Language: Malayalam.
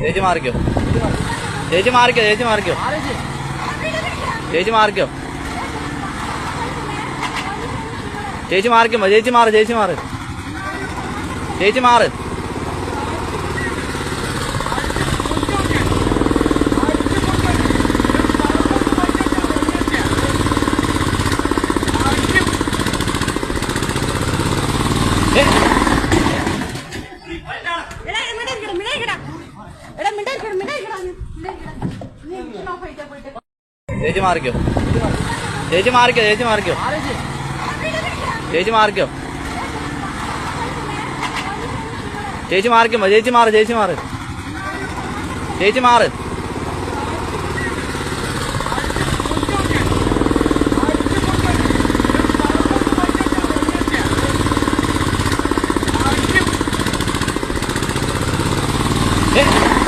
ചേച്ചി മാറിക്കോ, ചേച്ചി മാറിക്കോ, ചേച്ചി മാറിക്കോ, ചേച്ചി മാറിക്കോ, ചേച്ചി മാറിക്കുമ്പോ ചേച്ചി മാറ്, ചേച്ചി മാറ്, ചേച്ചി മാറ്. ചേച്ചി മാറിക്കോ, ചേച്ചി മാറിക്കോ, ചേച്ചി മാറിക്കോ, ചേച്ചി മാറിക്കോ, ചേച്ചി മാറിക്കുമ്പോ ചേച്ചി മാറ്, ചേച്ചി മാറ്, ചേച്ചി മാറ്. ഏ